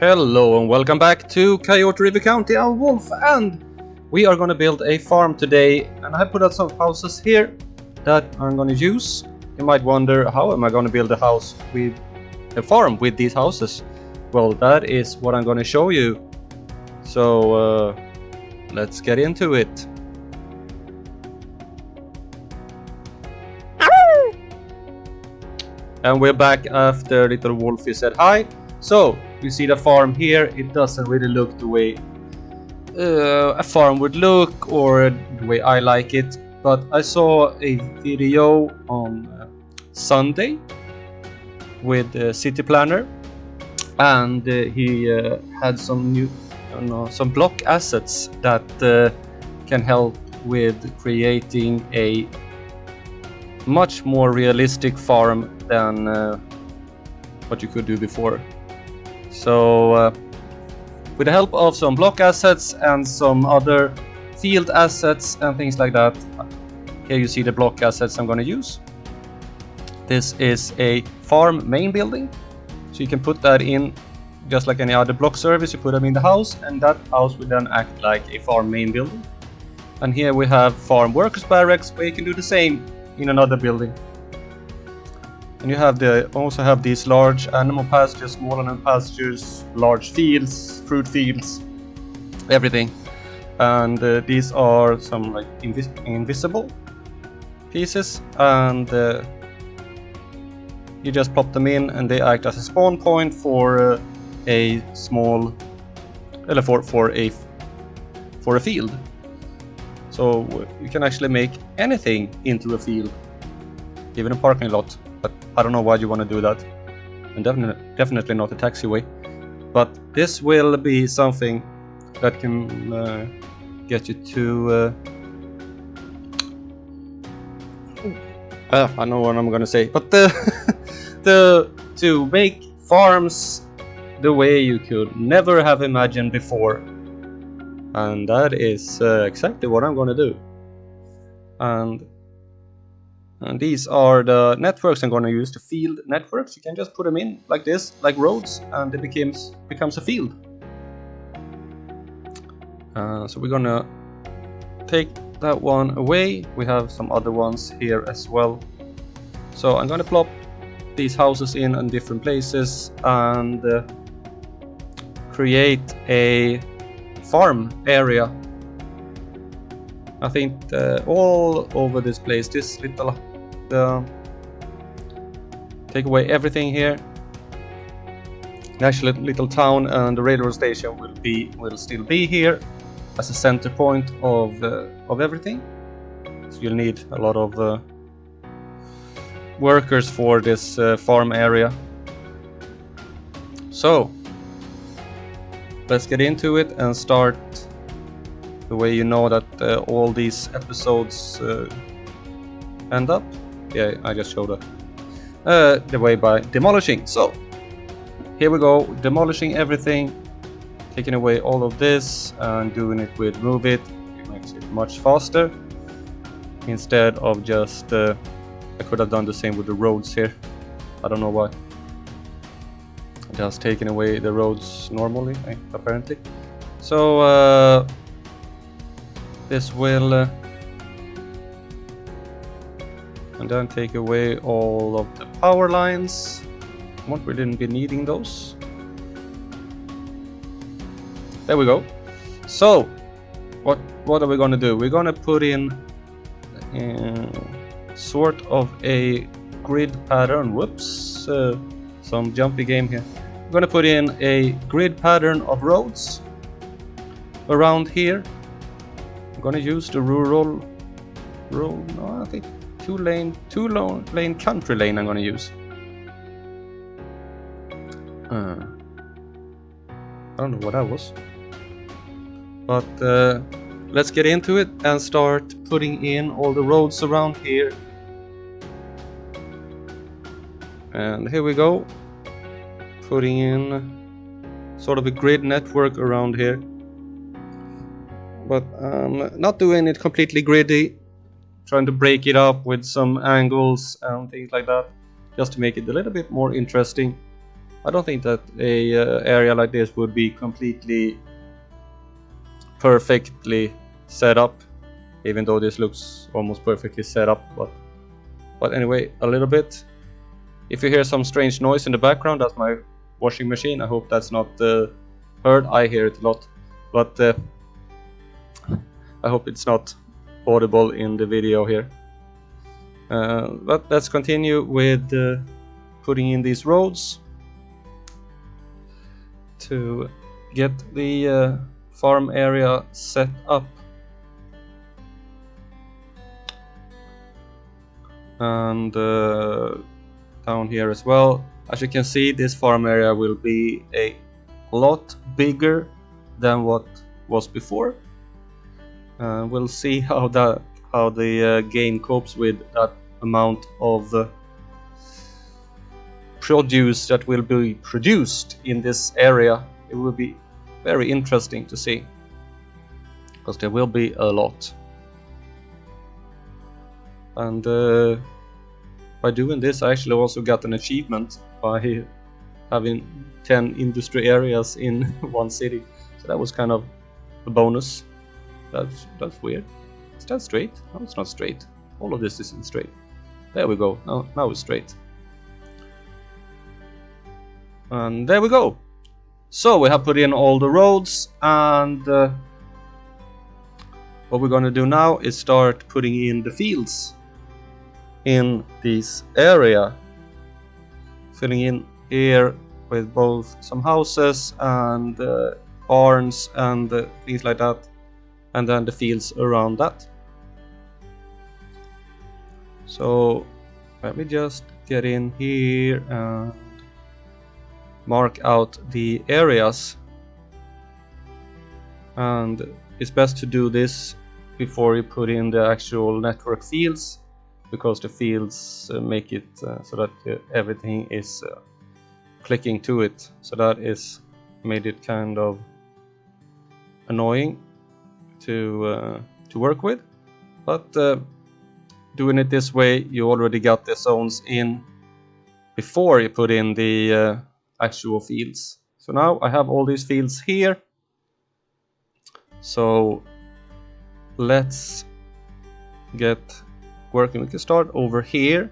Hello and welcome back to Coyote River County. I'm Wolf and we are going to build a farm today, and I put out some houses here that I'm going to use. You might wonder, how am I going to build a farm with these houses? Well, that is what I'm going to show you. So let's get into it. And we're back after little Wolfie said hi. So you see the farm here. It doesn't really look the way a farm would look, or the way I like it. But I saw a video on Sunday with the city planner, and he had some new, some block assets that can help with creating a much more realistic farm than what you could do before. So with the help of some block assets and some other field assets and things like that, here you see the block assets I'm going to use. This is a farm main building, so you can put that in just like any other block service. You put them in the house, and that house will then act like a farm main building. And here we have farm workers barracks, where you can do the same in another building. And you have also have these large animal pastures, small animal pastures, large fields, fruit fields, everything. And these are some like invisible pieces, and you just plop them in, and they act as a spawn point for a small, for a field. So you can actually make anything into a field, even a parking lot. But I don't know why you want to do that, and definitely not a taxiway. But this will be something that can get you to I know what I'm gonna say, but to make farms the way you could never have imagined before. And that is exactly what I'm gonna do. And these are the networks I'm going to use, the field networks. You can just put them in like this, like roads, and it becomes a field. So we're going to take that one away. We have some other ones here as well. So I'm going to plop these houses in different places and create a farm area. I think all over this place, this little take away everything here. Actually, little town and the railroad station will still be here as a center point of everything. So you'll need a lot of workers for this farm area. So let's get into it and start the way you know that all these episodes end up. Yeah, I just showed the way by demolishing. So here we go, demolishing everything, taking away all of this and doing it with move it. It makes it much faster instead of just I could have done the same with the roads here. I don't know why. Just taking away the roads normally, apparently. So this will and then take away all of the power lines. We didn't be needing those. There we go. So what are we going to do? We're going to put in sort of a grid pattern. Whoops, some jumpy game here. We're going to put in a grid pattern of roads around here. I'm going to use the I think two lane country lane I'm going to use. I don't know what that was, but let's get into it and start putting in all the roads around here. And here we go, putting in sort of a grid network around here, but not doing it completely griddy, trying to break it up with some angles and things like that, just to make it a little bit more interesting. I don't think that a area like this would be completely perfectly set up, even though this looks almost perfectly set up, but anyway, a little bit. If you hear some strange noise in the background, that's my washing machine. I hope that's not heard. I hear it a lot, but I hope it's not audible in the video here. But let's continue with putting in these roads to get the farm area set up. And down here as well, as you can see, this farm area will be a lot bigger than what was before. We'll see how the game copes with that amount of produce that will be produced in this area. It will be very interesting to see, because there will be a lot. And by doing this, I actually also got an achievement by having 10 industry areas in one city. So that was kind of a bonus. That's weird. Is that straight? No, it's not straight. All of this isn't straight. There we go. Now it's straight. And there we go. So we have put in all the roads, and what we're going to do now is start putting in the fields in this area. Filling in here with both some houses and barns and things like that, and then the fields around that. So let me just get in here and mark out the areas, and it's best to do this before you put in the actual network fields, because the fields make it so that everything is clicking to it. So that is made it kind of annoying to work with, but doing it this way, you already got the zones in before you put in the actual fields. So now I have all these fields here, so let's get working. We can start over here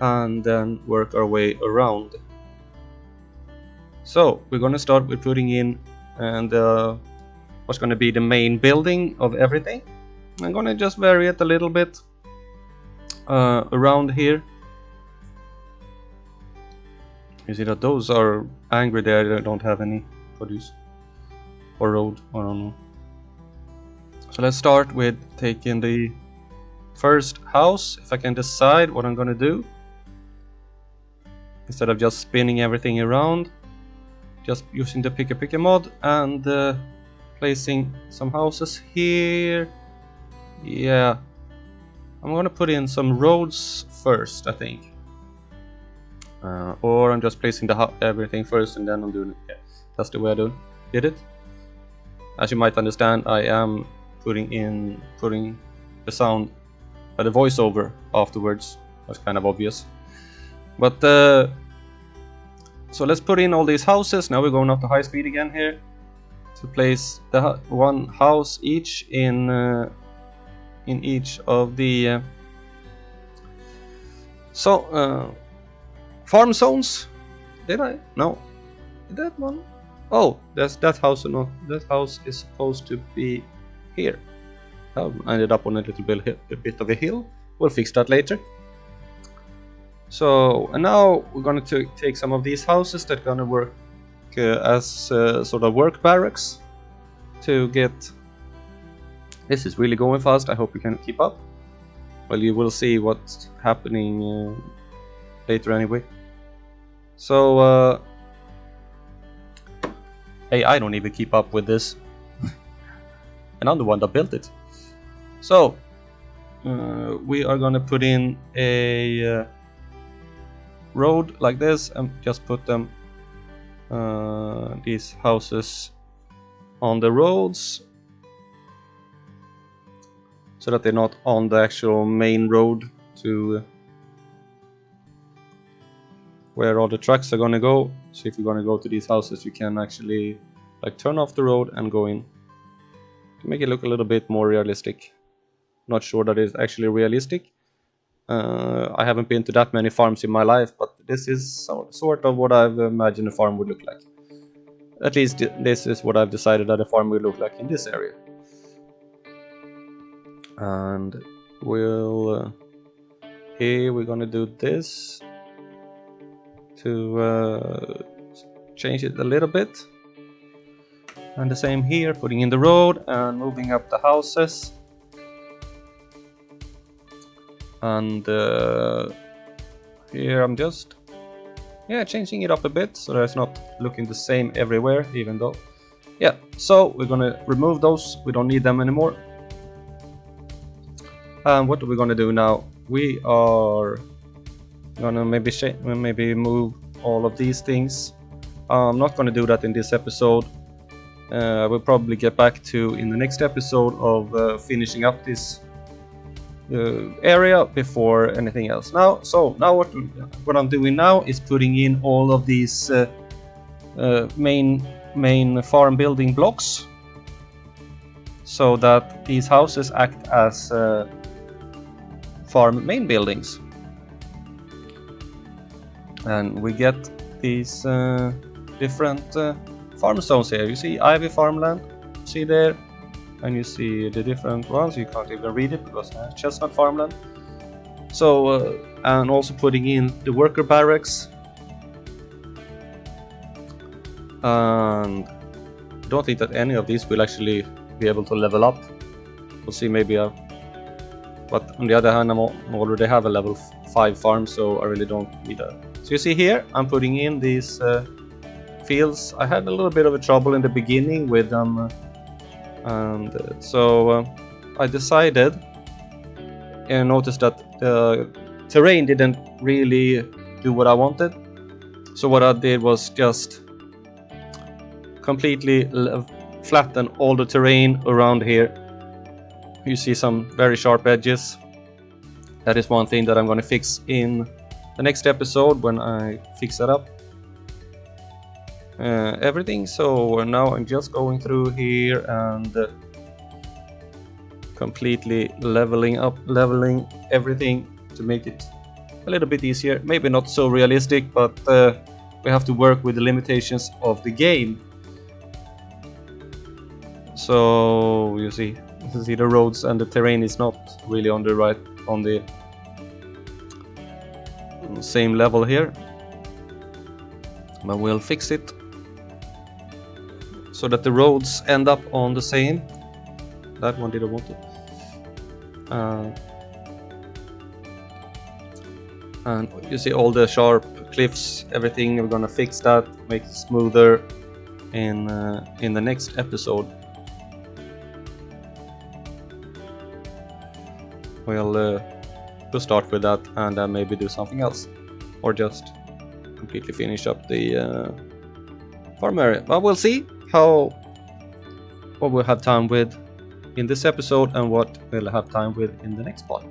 and then work our way around. So we're going to start with putting in and what's going to be the main building of everything. I'm going to just vary it a little bit around here. You see that those are angry there, they don't have any produce or road, I don't know. So let's start with taking the first house. If I can decide what I'm gonna do, instead of just spinning everything around, just using the picker mod and placing some houses here. Yeah, I'm gonna put in some roads first, I think. Or I'm just placing everything first and then I'm doing it. Yeah, that's the way I did it. As you might understand, I am putting the sound, the voiceover afterwards. That's kind of obvious. But so let's put in all these houses. Now we're going up to high speed again here to place the one house each in each of the farm zones. Did I? No. That one? Oh, that's that house. No, that house is supposed to be here. I ended up on a bit of a hill. We'll fix that later. So, and now we're going to take some of these houses that are going to work as sort of work barracks to get... This is really going fast. I hope you can keep up. Well, you will see what's happening later anyway. So, hey, I don't even keep up with this. And I'm the one that built it. So, we are going to put in a road like this and just put them these houses on the roads so that they're not on the actual main road to where all the trucks are gonna go. So if you're gonna go to these houses, you can actually like turn off the road and go in to make it look a little bit more realistic. Not sure that it's actually realistic. I haven't been to that many farms in my life, but this is sort of what I've imagined a farm would look like. At least this is what I've decided that a farm will look like in this area. And here we're gonna do this to change it a little bit. And the same here, putting in the road and moving up the houses. And here I'm just changing it up a bit so that it's not looking the same everywhere, even though so we're gonna remove those, we don't need them anymore. And what are we gonna do now? We are gonna maybe move all of these things. I'm not gonna do that in this episode. We'll probably get back to in the next episode of finishing up this area before anything else. Now what I'm doing now is putting in all of these main farm building blocks, so that these houses act as farm main buildings, and we get these different farm zones here. You see Ivy farmland, see there. And you see the different ones, you can't even read it because chestnut farmland. So, and also putting in the worker barracks. And I don't think that any of these will actually be able to level up. We'll see, maybe. But on the other hand, I already have a level 5 farm, so I really don't need that. So you see here, I'm putting in these fields. I had a little bit of a trouble in the beginning with them. And so I decided and noticed that the terrain didn't really do what I wanted. So what I did was just completely flatten all the terrain around here. You see some very sharp edges. That is one thing that I'm going to fix in the next episode when I fix that up. Everything. So now I'm just going through here and completely leveling everything to make it a little bit easier. Maybe not so realistic, but we have to work with the limitations of the game. So you see the roads and the terrain is not really on the same level here, but we'll fix it so that the roads end up on the same. That one didn't want it. And you see all the sharp cliffs, everything. We're gonna fix that, make it smoother in the next episode. We'll start with that and then maybe do something else, or just completely finish up the farm area. But we'll see what we'll have time with in this episode and what we'll have time with in the next part,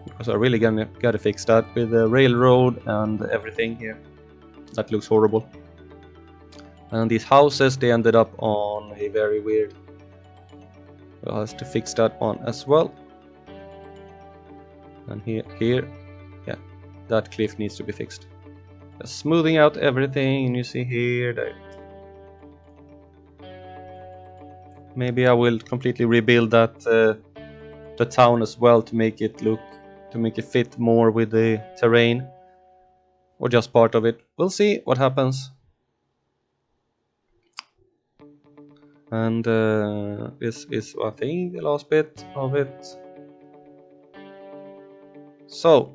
because I really gotta fix that with the railroad and everything here. That looks horrible. And these houses, they ended up on a very weird. We'll have to fix that one as well. And here, yeah, that cliff needs to be fixed. Just smoothing out everything, and you see here that maybe I will completely rebuild that the town as well to make it fit more with the terrain, or just part of it. We'll see what happens. And this is, I think, the last bit of it. So,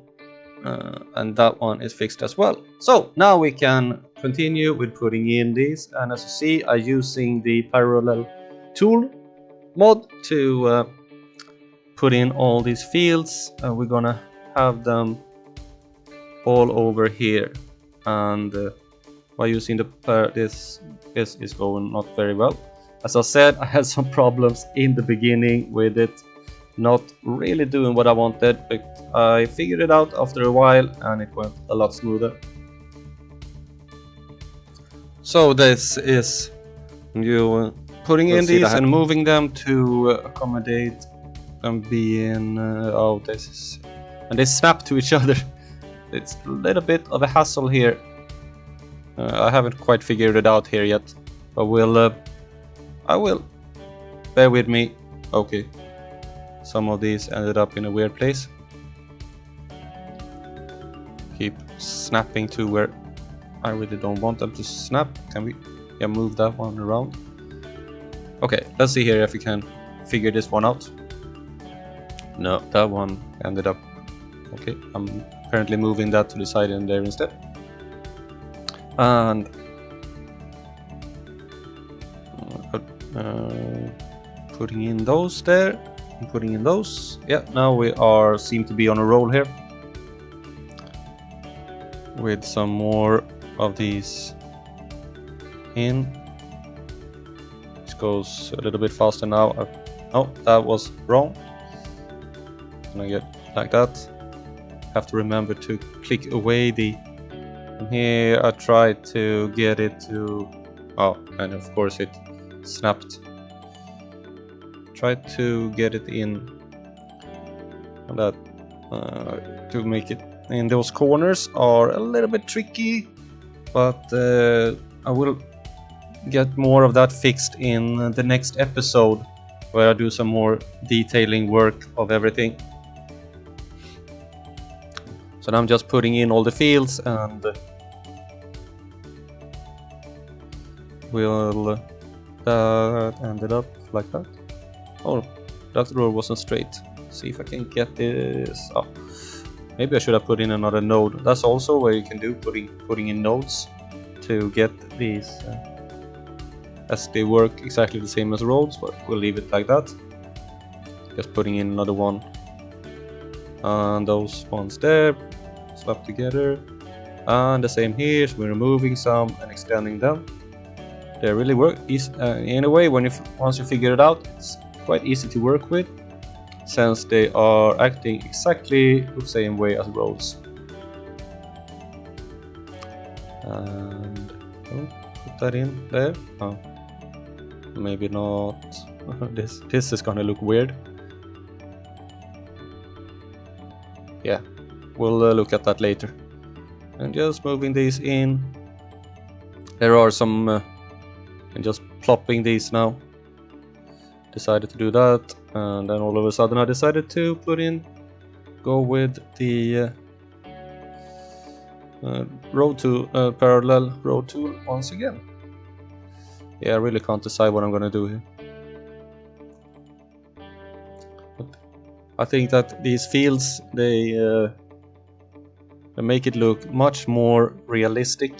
and that one is fixed as well. So now we can continue with putting in these. And as you see, I'm using the parallel tool mod to put in all these fields. We're gonna have them all over here. And by using this is going not very well. As I said, I had some problems in the beginning with it not really doing what I wanted, but I figured it out after a while and it went a lot smoother. So this is you putting in these and moving them to accommodate them being this is, and they snap to each other. It's a little bit of a hassle here. I haven't quite figured it out here yet, but I will. Bear with me. Okay, some of these ended up in a weird place. Keep snapping to where I really don't want them to snap. Can we move that one around? Okay, let's see here if we can figure this one out. No, that one ended up. Okay, I'm apparently moving that to the side in there instead. And putting in those there, and putting in those. Yeah, now we seem to be on a roll here with some more of these in. This goes a little bit faster now. Oh, that was wrong. Can I get like that? Have to remember to click away the. And here I tried to get it to. Oh, and of course it snapped. Tried to get it in that to make it. And those corners are a little bit tricky, but I will get more of that fixed in the next episode, where I do some more detailing work of everything. So now I'm just putting in all the fields, and will that ended up like that. Oh, that row wasn't straight. See if I can get this up. Maybe I should have put in another node. That's also where you can do putting in nodes to get these as they work exactly the same as roads, but we'll leave it like that. Just putting in another one, and those ones there slap together, and the same here. So we're removing some and extending them. They really work in a way. Once you figure it out, it's quite easy to work with, since they are acting exactly the same way as roads. And put that in there. Oh, maybe not. This is gonna look weird. Yeah, we'll look at that later. And just moving these in. There are some, and just plopping these now. Decided to do that, and then all of a sudden I decided to go with the parallel road tool once again. Yeah, I really can't decide what I'm gonna do here. But I think that these fields they make it look much more realistic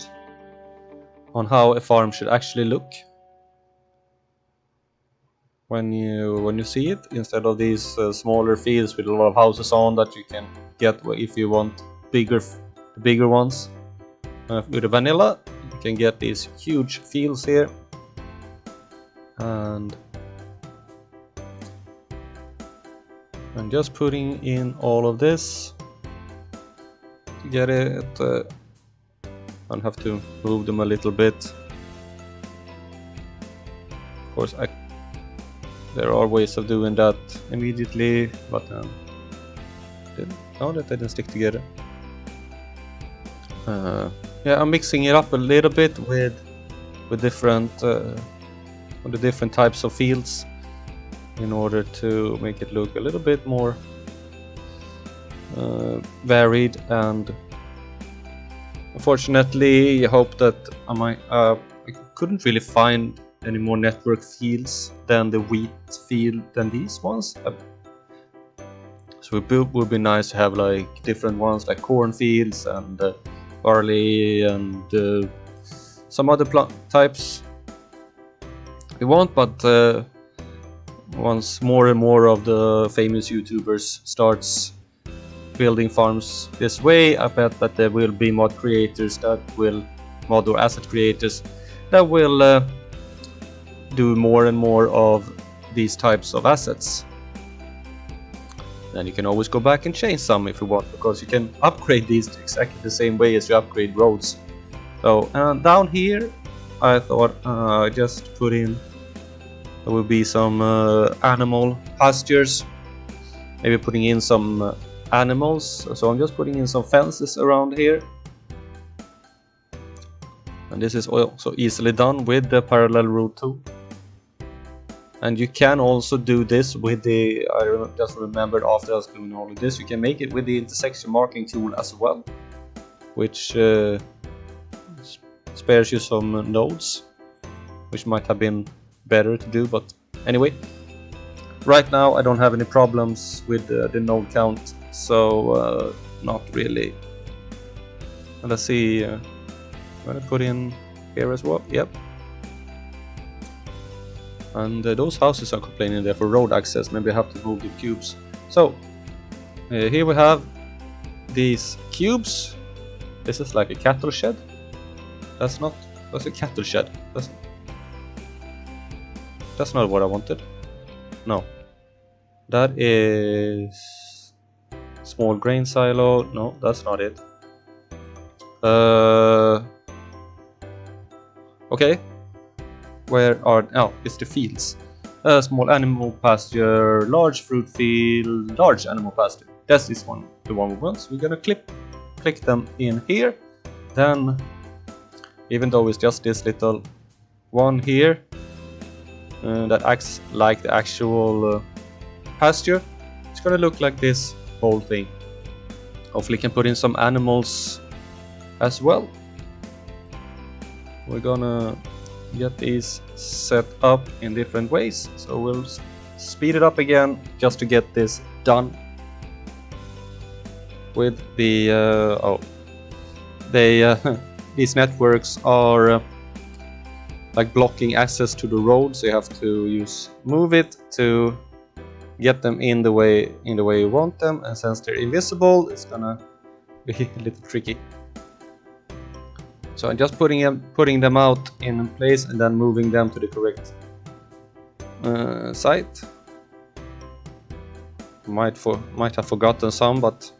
on how a farm should actually look when you see it, instead of these smaller fields with a lot of houses on that you can get if you want bigger ones. With the vanilla you can get these huge fields here, and I'm just putting in all of this to get it. I'll have to move them a little bit. Of course, there are ways of doing that immediately, but no, that didn't stick together. Yeah, I'm mixing it up a little bit with different the different types of fields in order to make it look a little bit more varied. And unfortunately, I hope that I couldn't really find any more network fields than the wheat field than these ones. So it would be nice to have like different ones like cornfields and barley and some other plant types we want, but once more and more of the famous YouTubers starts building farms this way, I bet that there will be mod or asset creators that will do more and more of these types of assets. Then you can always go back and change some if you want, because you can upgrade these exactly the same way as you upgrade roads. So down here I thought just put in, there will be some animal pastures, maybe putting in some animals. So I'm just putting in some fences around here, and this is also easily done with the parallel route tool. And you can also do this with the, I just remembered after I was doing all of this, you can make it with the intersection marking tool as well, which spares you some nodes, which might have been better to do, but anyway. Right now I don't have any problems with the node count, so not really. And let's see, I'm gonna put in here as well, yep. And those houses are complaining there for road access, maybe I have to move the cubes. So here we have these cubes. This is like a cattle shed. That's a cattle shed. That's not what I wanted. No. That is small grain silo. No, that's not it. Okay. Where are, oh, it's the fields. Small animal pasture, large fruit field, large animal pasture. That's this one, the one we want. So we're gonna click them in here. Then, even though it's just this little one here that acts like the actual pasture, it's gonna look like this whole thing. Hopefully can put in some animals as well. We're gonna get these set up in different ways, so we'll speed it up again just to get this done with the these networks are like blocking access to the road, so you have to move it to get them in the way you want them, and since they're invisible it's gonna be a little tricky. So I'm just putting them out in place and then moving them to the correct site. Might have forgotten some, but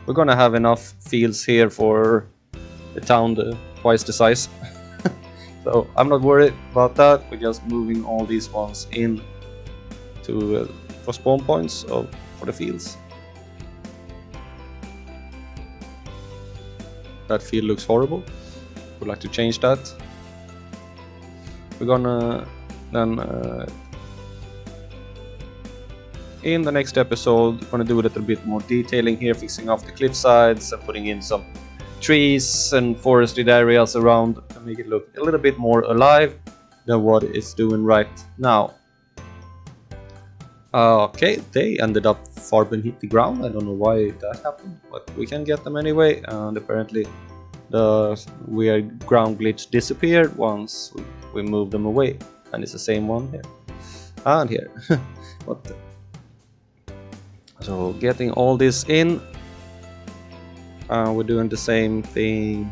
we're gonna have enough fields here for the town twice the size. So I'm not worried about that. We're just moving all these ones in to for spawn points for the fields. That field looks horrible. Would like to change that. We're gonna then in the next episode we're gonna do a little bit more detailing here, fixing off the cliff sides and putting in some trees and forested areas around to make it look a little bit more alive than what it's doing right now. Okay, they ended up far beneath the ground. I don't know why that happened, but we can get them anyway, and apparently the weird ground glitch disappeared once we moved them away, and it's the same one here and here. What the? So getting all this in, we're doing the same thing.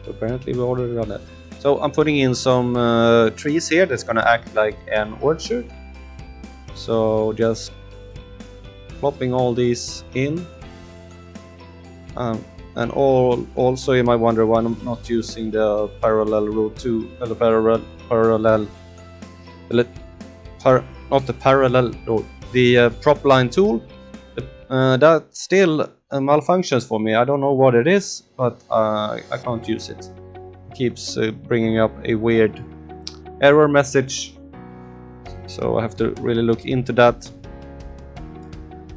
Apparently we already done that. So I'm putting in some trees here that's gonna act like an orchard. So just plopping all these in. And also you might wonder why I'm not using the parallel route to the prop line tool. That still malfunctions for me. I don't know what it is, but I can't use it. It keeps bringing up a weird error message, so I have to really look into that.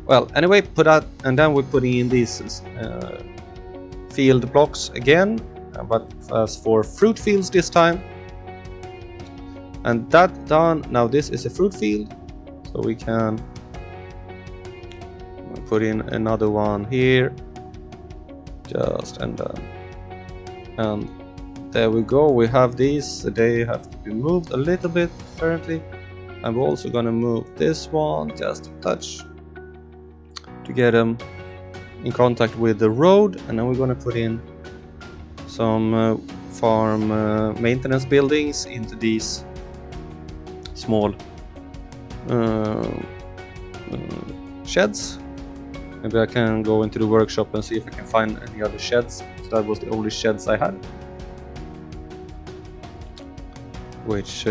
Well, anyway, put that, and then we're putting in these field blocks again, but as for fruit fields this time. And that done. Now this is a fruit field, so we can put in another one here, just and there we go. We have these. They have to be moved a little bit apparently. I'm also gonna move this one just a touch to get them in contact with the road, and then we're gonna put in some farm maintenance buildings into these small sheds. Maybe I can go into the workshop and see if I can find any other sheds. So that was the only sheds I had. which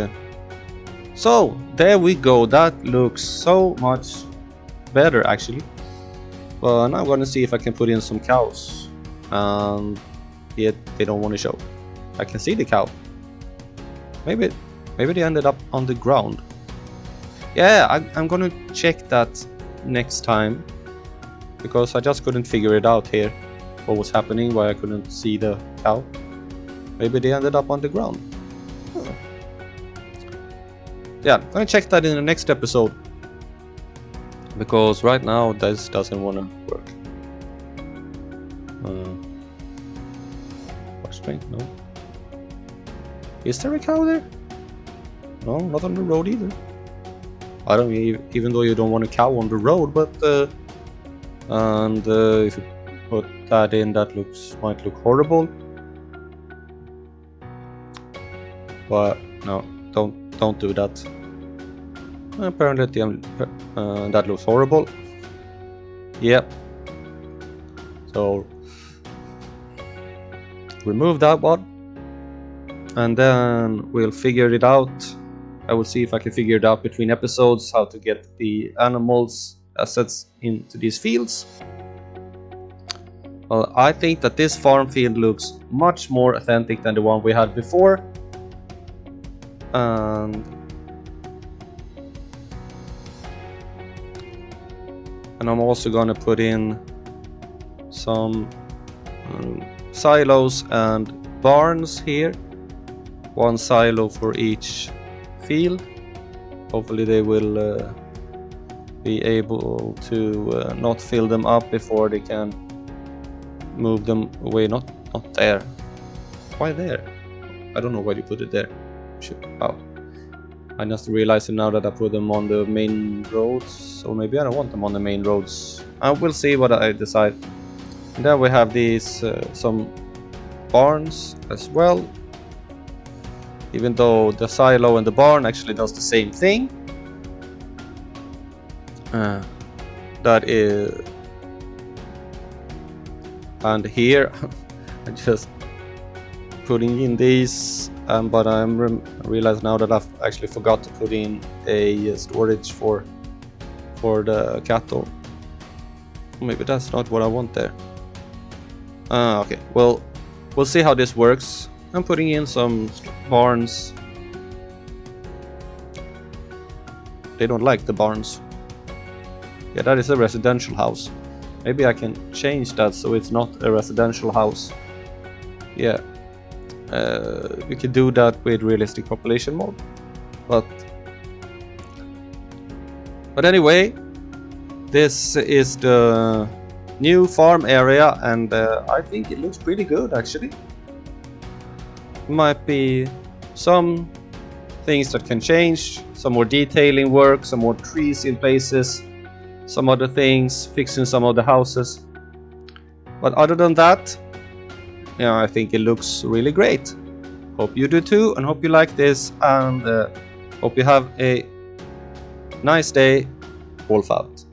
so there we go. That looks so much better actually. But now I'm gonna see if I can put in some cows, and yet they don't want to show. I can see the cow. Maybe they ended up on the ground. Yeah, I'm gonna check that next time, because I just couldn't figure it out here. What was happening, why I couldn't see the cow. Maybe they ended up on the ground. Huh. Yeah, I'm gonna check that in the next episode, because right now this doesn't wanna work. What's strange? No. Is there a cow there? No, not on the road either. I don't even though you don't want a cow on the road, but if you put that in, that might look horrible. But no, don't do that. Apparently that looks horrible. Yep. So remove that one, and then we'll figure it out. I will see if I can figure it out between episodes how to get the animals assets into these fields. Well, I think that this farm field looks much more authentic than the one we had before. And I'm also gonna put in some silos and barns here. One silo for each field. Hopefully they will be able to not fill them up before they can move them away. Not there. Why there? I don't know why you put it there. Oh, I just realized now that I put them on the main roads, so maybe I don't want them on the main roads. I will see what I decide. And then we have these some barns as well, even though the silo and the barn actually does the same thing. That is, and here I just putting in these. But I realize now that I've actually forgot to put in a storage for the cattle. Maybe that's not what I want there. Okay, well, we'll see how this works. I'm putting in some barns. They don't like the barns. Yeah, that is a residential house. Maybe I can change that so it's not a residential house. Yeah. We could do that with realistic population mode, but anyway, this is the new farm area, and I think it looks pretty good actually. Might be some things that can change, some more detailing work, some more trees in places, some other things, fixing some of the houses, but other than that, yeah, I think it looks really great. Hope you do too, and hope you like this, and hope you have a nice day. Wolf out.